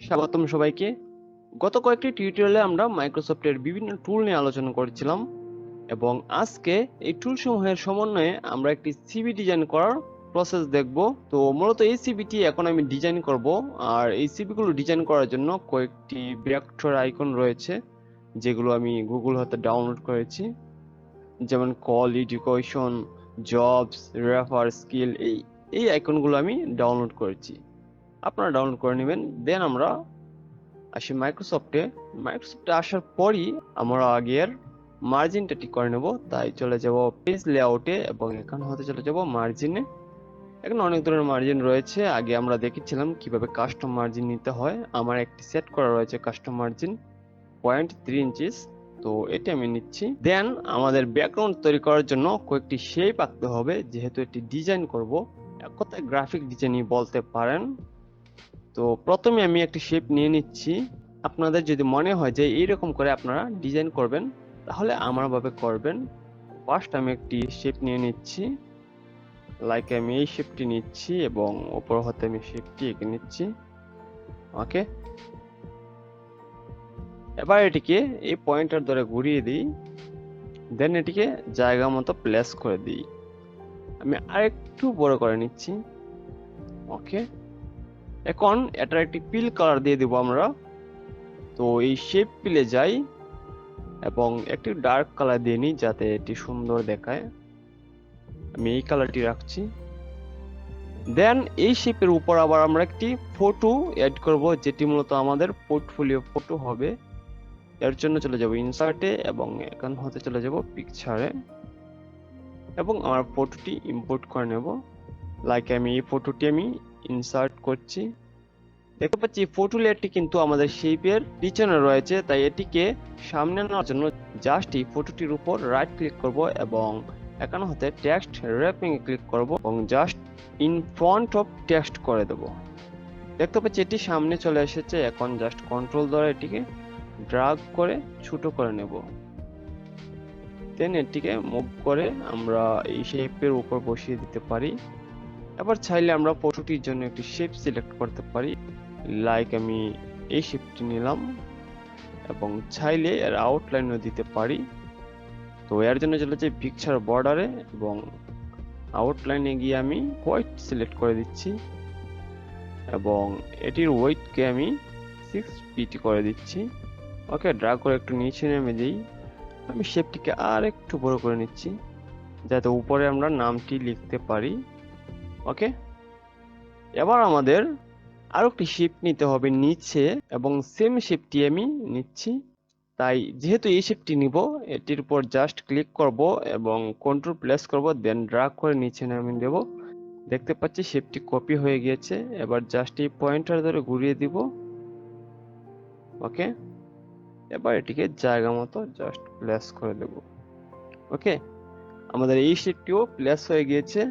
স্বাগতম সবাইকে। গত কয়েকটি টিউটোরিয়ালে আমরা মাইক্রোসফটের বিভিন্ন টুল নিয়ে আলোচনা করেছিলাম এবং আজকে এই টুল সমূহের সমন্বয়ে আমরা একটি সিভি ডিজাইন করার প্রসেস দেখব। তো মূলত এই সিভিটি এখন আমি ডিজাইন করব, আর এই সিভিগুলো ডিজাইন করার জন্য কয়েকটি ভেক্টর আইকন রয়েছে যেগুলো আমি গুগল হতে ডাউনলোড করেছি, যেমন call, education, jobs, refer, skill, এই আইকনগুলো আমি ডাউনলোড করেছি। আপনারা ডাউনলোড করে নেবেন। দেন আমরা আসি মাইক্রোসফটে আসার পরই আমরা আগের মার্জিনটা ঠিক করে নেব। তাই চলে যাব পেজ লেআউটে এবং এখান হতে চলে যাব মার্জিনে। এখানে অনেক ধরনের মার্জিন রয়েছে, আগে আমরা দেখেছিলাম কিভাবে কাস্টম মার্জিন নিতে হয়। আমার একটি সেট করা রয়েছে কাস্টম মার্জিন 0.3 ইঞ্চিস, তো এটি আমি নিচ্ছি। দেন আমাদের ব্যাকগ্রাউন্ড তৈরি করার জন্য কয়েকটি শেপ আঁকতে হবে, যেহেতু এটি ডিজাইন করব, এক কথায় গ্রাফিক ডিজাইনই বলতে পারেন। তো প্রথমে আমি একটি শেপ নিয়ে নিচ্ছি। আপনাদের যদি মনে হয় যে এইরকম করে আপনারা ডিজাইন করবেন তাহলে আমার ভাবে করবেন। ফার্স্ট আমি একটি শেপ নিয়ে নিচ্ছি, লাইক আমি এই শেপটি নিচ্ছি এবং উপর হতে আমি শেপটি এঁকে নিচ্ছি। ওকে, এবার এটিকে এই পয়েন্টার ধরে ঘুরিয়ে দিই, দেন এটিকে জায়গা মতো প্লেস করে দিই। আমি আরেকটু বড় করে নিচ্ছি। ওকে, এখন এটার একটি পিল কালার দিয়ে দিব আমরা। তো এই শেপ পিলে যাই এবং একটি ডার্ক কালার দিয়ে নিই যাতে এটি সুন্দর দেখায়। আমি এই কালারটি রাখছি। দেন এই শেপের উপর আবার আমরা একটি ফটো অ্যাড করব, যেটি মূলত আমাদের পোর্টফোলিও ফটো হবে। এর জন্য চলে যাব ইনসার্টে এবং এখান হতে চলে যাব পিকচারে এবং আমার ফটোটি ইম্পোর্ট করে নেব। লাইক আমি এই ফটোটি আমি ইনসার্ট করছি। দেখতে পাচ্ছি ফটো লেয়ারটি কিন্তু আমাদের শেপের পিছনে রয়েছে, তাই এটিকে সামনে নেওয়ার জন্য জাস্ট এই ফটোটির উপর রাইট ক্লিক করব এবং এখানে হতে টেক্সট র্যাপিং এ ক্লিক করব এবং just in front of text করে দেব। দেখতে পাচ্ছি এটি সামনে চলে এসেছে। এখন জাস্ট কন্ট্রোল দ্বারা এটিকে ড্রাগ করে ছোট করে নেব। দেন এটিকে মুভ করে আমরা এই শেপের উপর বসিয়ে দিতে পারি। এবার চাইলে আমরা ফটোটির জন্য একটি শেপ সিলেক্ট করতে পারি, লাইক আমি এই শেপটি নিলাম এবং চাইলে এর আউটলাইনও দিতে পারি। তো এর জন্য চলে যাই পিকচার বর্ডারে এবং আউটলাইনে গিয়ে আমি হোয়াইট সিলেক্ট করে দিচ্ছি এবং এটির ওয়েটকে আমি 6 পিটি করে দিচ্ছি। ওকে, ড্র্যাগ করে একটু নিচে নেমে দিই। আমি শেপটিকে আর একটু বড় করে নিচ্ছি যাতে উপরে আমরা নামটি লিখতে পারি। ওকে, এবার আমাদের আরো একটি শেপ নিতে হবে নিচে এবং সেম শেপটি আমি নিচ্ছি। তাই যেহেতু এই শেপটি নিব, এটির উপর জাস্ট ক্লিক করব এবং কন্ট্রোল প্লেস করব, দেন ড্র্যাগ করে নিচে নামিয়ে দেব। দেখতে পাচ্ছি শেপটি কপি হয়ে গিয়েছে। এবার জাস্ট এই পয়েন্টার ধরে ঘুরিয়ে দিব। ওকে, এবার এটিকে জায়গা মতো জাস্ট প্লেস করে দেব। ওকে, আমাদের এই শেপটিও প্লেস হয়ে গিয়েছে।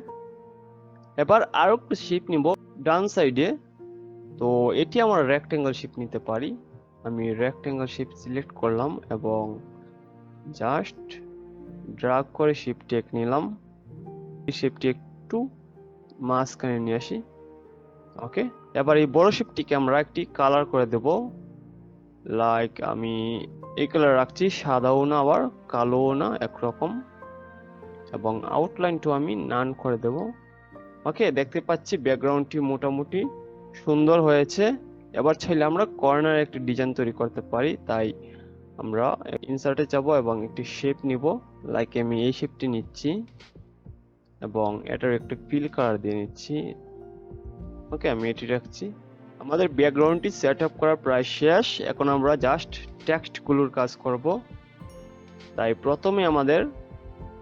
এবার আরো একটু শেপ নিব ডান সাইডে। তো এটি আমরা রেক্টেঙ্গল শেপ নিতে পারি। আমি রেক্টেঙ্গল শেপ সিলেক্ট করলাম এবং জাস্ট ড্র্যাগ করে শেপ টেক নিলাম। এই শেপটি একটু মাঝখানে নিয়ে আসি। ওকে, এবার এই বড় শেপটিকে আমরা একটি কালার করে দেব, লাইক আমি এই কালার রাখছি, সাদাও না আবার কালোও না, একরকম, এবং আউটলাইনটা আমি নান করে দেব। ওকে, দেখতে পাচ্ছি ব্যাকগ্রাউন্ডটি মোটামুটি সুন্দর হয়েছে। এবার চাইলে আমরা কর্নার একটি ডিজাইন তৈরি করতে পারি। তাই আমরা ইনসার্টে যাব এবং একটি শেপ নিব, লাইক আমি এই শেপটি নিচ্ছি এবং এটার একটু ফিল কালার দিয়ে নিচ্ছি। ওকে, আমি এটি রাখছি। আমাদের ব্যাকগ্রাউন্ডটি সেট আপ করা প্রায় শেষ। এখন আমরা জাস্ট টেক্সটগুলোর কাজ করব। তাই প্রথমে আমাদের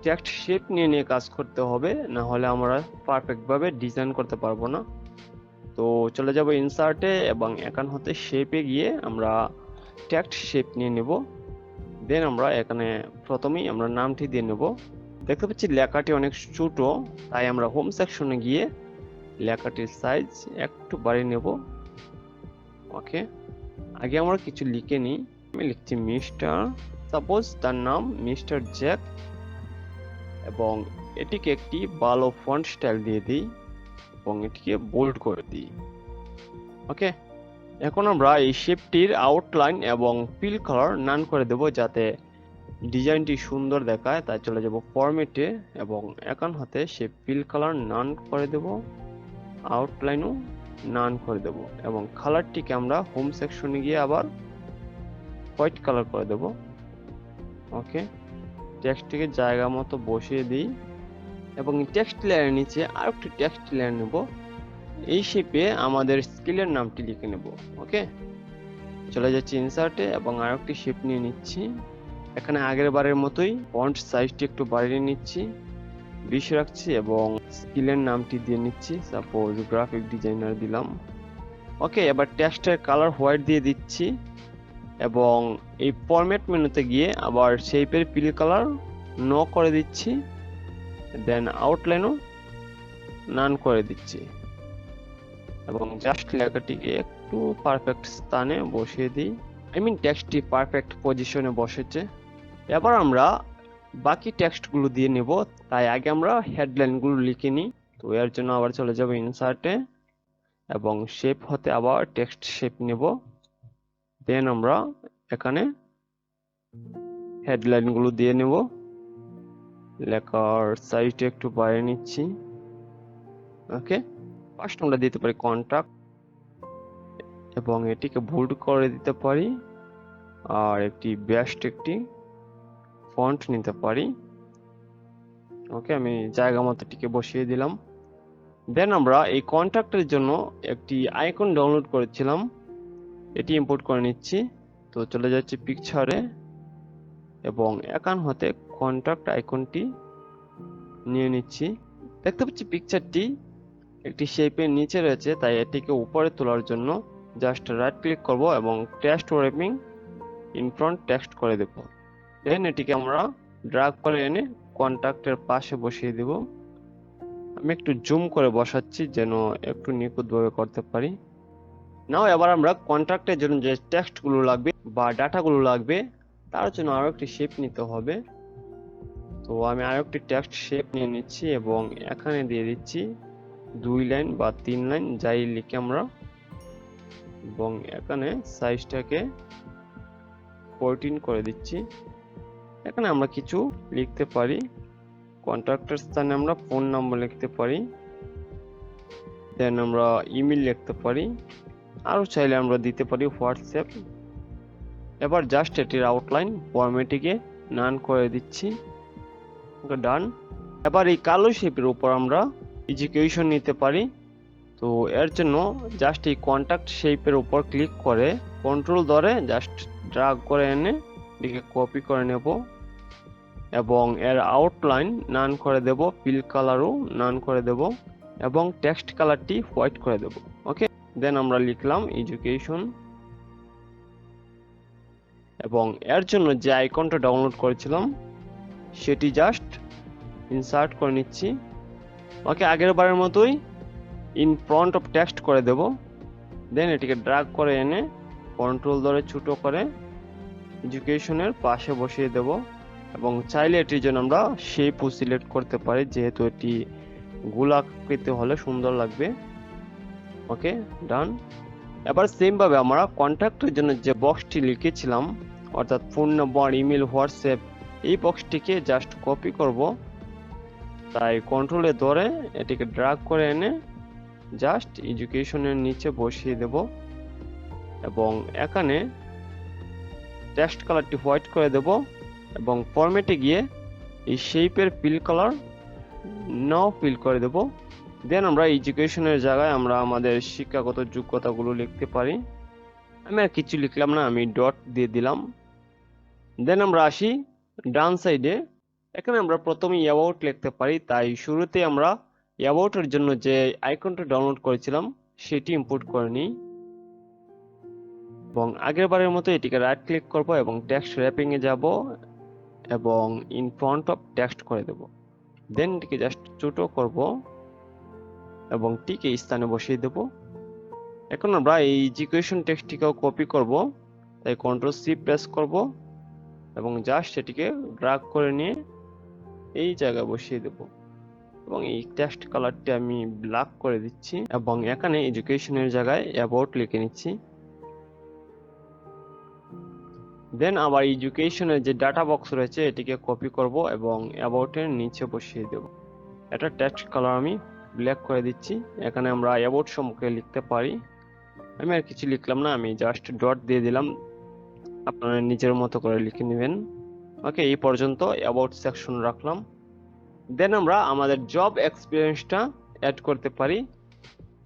টেক্সট শেপ নিয়ে কাজ করতে হবে, না হলে আমরা পারফেক্ট ভাবে ডিজাইন করতে পারবো না। তো চলে যাব ইনসার্টে এবং এখান হতে শেপে গিয়ে আমরা টেক্সট শেপ নিয়ে নেব। দেন আমরা এখানে প্রথমেই আমরা নামটি দিয়ে নেব। দেখতে পাচ্ছি লেখাটি অনেক ছোট, তাই আমরা হোম সেকশনে গিয়ে লেখাটির সাইজ একটু বাড়িয়ে নেব। ওকে, আগে আমরা কিছু লিখে নিই। আমি লিখছি মিস্টার, সাপোজ তার নাম মিস্টার জ্যাক, এবং এটিকে একটি ভালো ফন্ট স্টাইল দিয়ে দিই এবং এটিকে বোল্ড করে দিই। ওকে, এখন আমরা এই শেপটির আউটলাইন এবং ফিল কালার নান করে দেব যাতে ডিজাইনটি সুন্দর দেখায়। তাই চলে যাব ফরম্যাটে এবং এখন হাতে শেপ ফিল কালার নান করে দেব, আউটলাইনও নান করে দেব এবং কালারটিকে আমরা হোম সেকশনে গিয়ে আবার হোয়াইট কালার করে দেব। ওকে, টেক্সটটিকে জায়গা মতো বসিয়ে দিই এবং টেক্সট লেয়ারের নিচে আর একটি টেক্সট লেয়ার নেব। এই শেপে আমাদের স্কেলের নামটি লিখে নেব। ওকে, চলে যাচ্ছি ইনসার্টে এবং আর একটি শেপ নিয়ে নিচ্ছি। এখানে আগের বারের মতোই ফন্ট সাইজটি একটু বাড়িয়ে নিচ্ছি, 20 রাখছি এবং স্কেলের নামটি দিয়ে নিচ্ছি, সাপোজ গ্রাফিক ডিজাইনার দিলাম। ওকে, এবার টেক্সটের কালার হোয়াইট দিয়ে দিচ্ছি এবং এই ফরম্যাট মেনুতে গিয়ে আবার শেপের ফিল কালার নো করে দিচ্ছি, দেন আউটলাইনও নান করে দিচ্ছি এবং জাস্ট লেখাটিকে একটু পারফেক্ট স্থানে বসিয়ে দিই। টেক্সটটি পারফেক্ট পজিশনে বসেছে। এবার আমরা বাকি টেক্সটগুলো দিয়ে নেব, তাই আগে আমরা হেডলাইনগুলো লিখে নিই। তো এর জন্য আবার চলে যাব ইনসার্টে এবং শেপ হতে আবার টেক্সট শেপ নেব। দেন আমরা এখানে হেডলাইনগুলো দিয়ে নেব। লেখার সাইজটা একটু বাড়িয়ে নিচ্ছি। ওকে, ফার্স্ট আমরা দিতে পারি কন্ট্যাক্ট এবং এটিকে বোল্ড করে দিতে পারি আর একটি বেস্ট একটি ফন্ট নিতে পারি। ওকে, আমি জায়গা মতো এটিকে বসিয়ে দিলাম। দেন আমরা এই কন্ট্যাক্টের জন্য একটি আইকন ডাউনলোড করেছিলাম, এটি ইম্পোর্ট করে নিচ্ছি। তো চলে যাচ্ছি পিকচারে এবং এখান হতে কন্ট্যাক্ট আইকনটি নিয়ে নিচ্ছি। দেখতে পাচ্ছি পিকচারটি একটি শেপের নিচে রয়েছে, তাই এটিকে উপরে তোলার জন্য জাস্ট রাইট ক্লিক করব এবং text wrapping in front text করে দেব। দেন এটিকে আমরা ড্র্যাগ করে এনে কন্ট্যাক্টের পাশে বসিয়ে দেব। আমি একটু জুম করে বসাচ্ছি যেন একটু নিখুঁতভাবে করতে পারি। নাও এবার আমরা কন্ট্যাক্টের জন্য যে টেক্সটগুলো লাগবে বা ডাটাগুলো লাগবে তার জন্য আরো একটি শেপ নিতে হবে। তো আমি আরো একটি টেক্সট শেপ নিয়ে নিচ্ছি এবং এখানে দিয়ে দিচ্ছি 2 লাইন বা 3 লাইন যাই লিখে আমরা, এবং এখানে সাইজটাকে 14 করে দিচ্ছি। এখানে আমরা কিছু লিখতে পারি, কন্ট্যাক্টের স্থানে আমরা ফোন নাম্বার লিখতে পারি, দেন আমরা ইমেল লিখতে পারি, আরও চাইলে আমরা দিতে পারি হোয়াটসঅ্যাপ। এবার জাস্ট এটির আউটলাইন ফরম্যাটে নান করে দিচ্ছি, ডান। এবার এই কালো শেপের উপর আমরা এডুকেশন নিতে পারি। তো এর জন্য জাস্ট এই কন্ট্যাক্ট শেপের উপর ক্লিক করে কন্ট্রোল ধরে জাস্ট ড্র্যাগ করে এনে এটিকে কপি করে নেব এবং এর আউটলাইন নান করে দেব, ফিল কালারও নান করে দেব এবং টেক্সট কালারটি হোয়াইট করে দেব। ওকে, দেন আমরা লিখলাম এডুকেশন এবং এর জন্য যে আইকনটা ডাউনলোড করেছিলাম সেটি জাস্ট ইনসার্ট করে নিচ্ছি। ওকে, আগের বারের মতোই ইন ফ্রন্ট অফ টেক্সট করে দেব, দেন এটিকে ড্র্যাগ করে এনে কন্ট্রোল ধরে ছোট করে এডুকেশনের পাশে বসিয়ে দেব এবং চাইলে এটির জন্য আমরা শেপও সিলেক্ট করতে পারি যেহেতু এটি গোলাকৃতি হলে সুন্দর লাগবে। ওকে, ডান। এবার সেম ভাবে আমরা কন্ট্যাক্টের জন্য যে বক্সটি লিখেছিলাম অর্থাৎ ফোন নাম্বার, ইমেল, হোয়াটসঅ্যাপ, এই বক্সটিকে জাস্ট কপি করব, তাই কন্ট্রোলে ধরে এটিকে ড্র্যাগ করে এনে জাস্ট এডুকেশনের নিচে বসিয়ে দেব এবং এখানে টেক্সট কালারটি হোয়াইট করে দেব এবং ফরম্যাটে গিয়ে এই শেপের ফিল কালার নাও ফিল করে দেব। দেন আমরা এডুকেশনের জায়গায় আমরা আমাদের শিক্ষাগত যোগ্যতাগুলো লিখতে পারি। আমি আর কিছু লিখলাম না, আমি ডট দিয়ে দিলাম। দেন আমরা আসি ডান সাইডে, এখানে আমরা প্রথমে অ্যাবাউট লিখতে পারি, তাই শুরুতে আমরা অ্যাবাউটের জন্য যে আইকনটা ডাউনলোড করেছিলাম সেটি ইম্পোর্ট করে নিই এবং আগের বারের মতো এটিকে রাইট ক্লিক করব এবং টেক্সট র্যাপিং এ যাব এবং ইন ফ্রন্ট অফ টেক্সট করে দেব। দেন এটিকে জাস্ট ছোট করব এবং ঠিক এই স্থানে বসিয়ে দেব। এখন আমরা এই এডুকেশন টেক্সটটিকেও কপি করব, তাই কন্ট্রোল সি প্রেস করব এবং জাস্ট এটিকে ড্র্যাগ করে নিয়ে এই জায়গায় বসিয়ে দেব এবং এই টেক্সট কালারটি আমি ব্ল্যাক করে দিচ্ছি এবং এখানে এডুকেশনের জায়গায় অ্যাবাউট লিখে নিচ্ছি দেন আবার এডুকেশনের যে ডাটা বক্স রয়েছে এটিকে কপি করব এবং অ্যাবাউট এর নিচে বসিয়ে দেব। এটা টেক্সট কালার আমি ব্ল্যাক করে দিচ্ছি। এখানে আমরা অ্যাবাউট সম্পর্কে লিখতে পারি। আমি আর কিছু লিখলাম না, আমি জাস্ট ডট দিয়ে দিলাম, আপনারা নিজের মতো করে লিখে নেবেন। ওকে, এই পর্যন্ত অ্যাবাউট সেকশন রাখলাম। দেন আমরা আমাদের জব এক্সপিরিয়েন্সটা অ্যাড করতে পারি।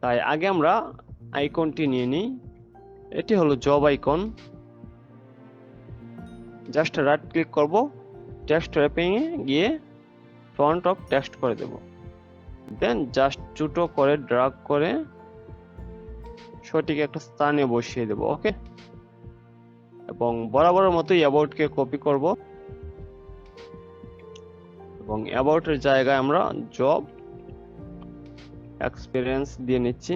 তাই আগে আমরা আইকনটি নিয়ে নিই। এটি হলো job icon. Just right click করব, টেক্সট র্যাপিং এ গিয়ে ফন্ট অফ টেক্সট করে দেব। দেন জাস্ট ছোট করে ড্র্যাগ করে সঠিক একটা স্থানে বসিয়ে দেব। ওকে, এবং বরাবরের মতোই অ্যাবাউটকে কপি করব এবং অ্যাবাউটের জায়গায় আমরা জব এক্সপিরিয়েন্স দিয়ে নিচ্ছি।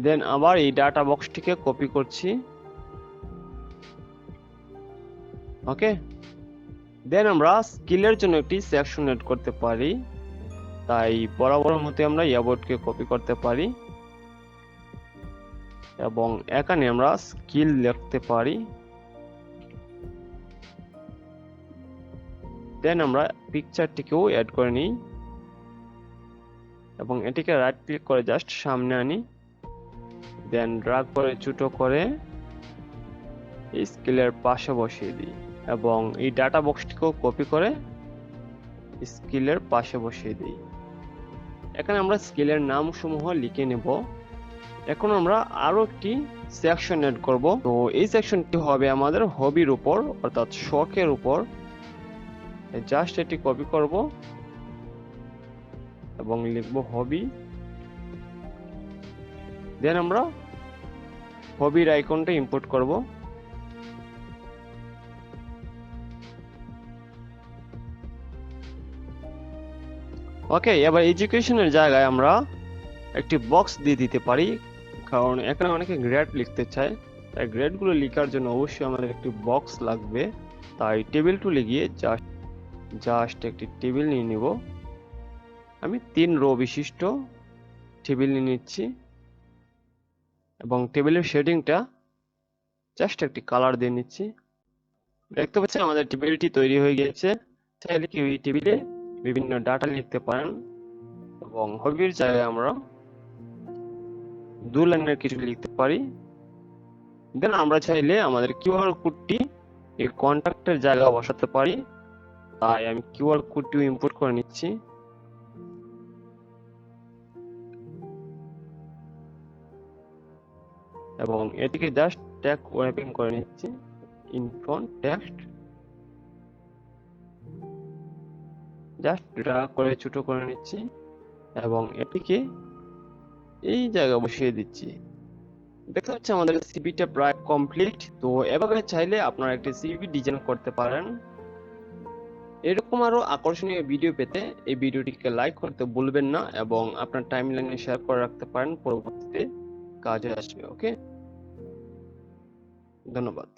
দেন আবার এই ডাটা বক্সটিকে কপি করছি। ওকে, দেন আমরা স্কিলের জন্য একটি সেকশন এড করতে পারি। তাই বরাবরের মতো আমরা অ্যাবাউটকে কপি করতে পারি এবং এখানে আমরা স্কিল লিখতে পারি। দেন আমরা পিকচারটিকেও অ্যাড করে নিই এবং এটিকে রাইট ক্লিক করে জাস্ট সামনে আনি। দেন ড্র্যাগ করে ছোট করে এই স্কিলের পাশে বসিয়ে দিই এবং এই ডাটা বক্সটিকেও কপি করে স্কিলের পাশে বসিয়ে দিই। এখানে আমরা স্কিলের নাম সমূহ লিখে নেব। এখন আমরা আরো একটি সেকশন এড করব। তো এই সেকশনটি হবে আমাদের হবির উপর, অর্থাৎ শখের উপর। জাস্ট এটি কপি করব এবং লিখব হবি। দেন আমরা হবির আইকনটা ইম্পোর্ট করব। ওকে, এবার এডুকেশনের জায়গায় আমরা একটি বক্স দিয়ে দিতে পারি, কারণ এখানে অনেকে গ্রেড লিখতে চায়। তাই গ্রেডগুলো লেখার জন্য অবশ্যই আমাদের একটি বক্স লাগবে। তাই টেবিল টুলে গিয়ে জাস্ট একটি টেবিল নিয়ে নিব। আমি 3 রো বিশিষ্ট টেবিল নিয়ে নিচ্ছি এবং টেবিলের শেডিংটা জাস্ট একটি কালার দিয়ে নিচ্ছি। দেখতে পাচ্ছেন আমাদের টেবিলটি তৈরি হয়ে গেছে। চাইলে কি এই টেবিলে বিভিন্ন ডাটা লিখতে পারেন এবং হবির জায়গায় আমরা 2 লাইনের কিছু লিখতে পারি। দেন আমরা চাইলে আমাদের কিউআর কোডটি এই কন্টাক্টের জায়গায় বসাতে পারি। তাই আমি কিউআর কোডটিও ইম্পোর্ট করে নিচ্ছি এবং এটিকে জাস্ট ট্যাগ র্যাপিং করে নিচ্ছি। In front text just drag করে ছোট করে নিচ্ছি এবং এটিকে এই জায়গায় বসিয়ে দিচ্ছি। দেখতে পাচ্ছি আমাদের সিভিটা প্রায় কমপ্লিট। তো এভাবে চাইলে আপনারা একটি সিভি ডিজাইন করতে পারেন। এরকম আরো আকর্ষণীয় ভিডিও পেতে এই ভিডিওটিকে লাইক করতে ভুলবেন না এবং আপনার টাইমলাইনে শেয়ার করে রাখতে পারেন, পরবর্তীতে কাজে আসবে। ওকে, ধন্যবাদ।